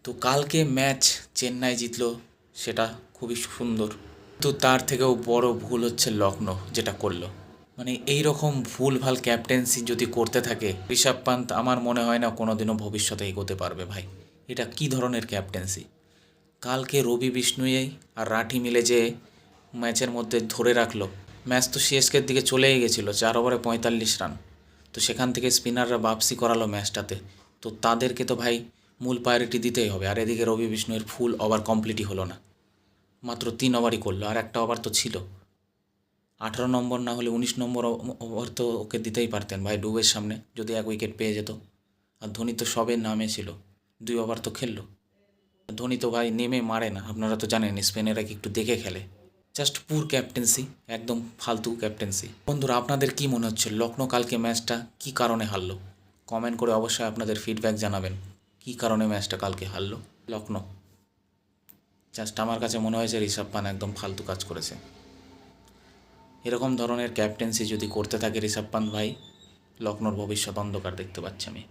তো কালকে ম্যাচ চেন্নাই জিতলো, সেটা খুবই সুন্দর। তো তার থেকেও বড় ভুল হচ্ছে লখনৌ যেটা করলো। মানে এই রকম ভুলভাল ক্যাপ্টেন্সি যদি করতে থাকে ঋষভ পান্ত, আমার মনে হয় না কোনোদিনও ভবিষ্যতে এগোতে পারবে ভাই। এটা কী ধরনের ক্যাপ্টেন্সি! কালকে রবি বিষ্ণুই আর রাঠি মিলে যে ম্যাচের মধ্যে ধরে রাখলো, ম্যাচ তো সিএসকের দিকে চলেই গেছিলো, 4 ওভারে 45 রান। তো সেখান থেকে স্পিনাররা বাপসি করালো ম্যাচটাতে। তো তাদেরকে তো ভাই মূল প্রায়োরিটি দিতেই হবে। আর এদিকে রবি বিষ্ণুয়ের ফুল ওভার কমপ্লিটই হলো না, মাত্র 3 ওভারই করলো, আর একটা ওভার তো ছিল। 18 নম্বর না হলে 19 নম্বর ওভার তো ওকে দিতেই পারতেন ভাই ডুবের সামনে, যদি 1 উইকেট পেয়ে যেত। আর ধোনি তো সবে নামে ছিল, 2 ওভার তো খেললো। ধোনি তো ভাই নেমে মারে না, আপনারা তো জানেন স্পেনেরা কি একটু দেখে খেলে। জাস্ট পুর ক্যাপ্টেন্সি, একদম ফালতু ক্যাপ্টেন্সি। বন্ধুরা, আপনাদের কি মনে হচ্ছে লখনৌ কালকে ম্যাচটা কী কারণে হারলো? কমেন্ট করে অবশ্যই আপনাদের ফিডব্যাক জানাবেন, কী কারণে ম্যাচটা কালকে হারলো লখনৌ। জাস্ট আমার কাছে মনে হয়েছে ঋষভ পান্ত একদম ফালতু কাজ করেছে। এরকম ধরনের ক্যাপ্টেন্সি যদি করতে থাকে ঋষভ পান্ত ভাই, লখনৌর ভবিষ্যৎ অন্ধকার দেখতে পাচ্ছি আমি।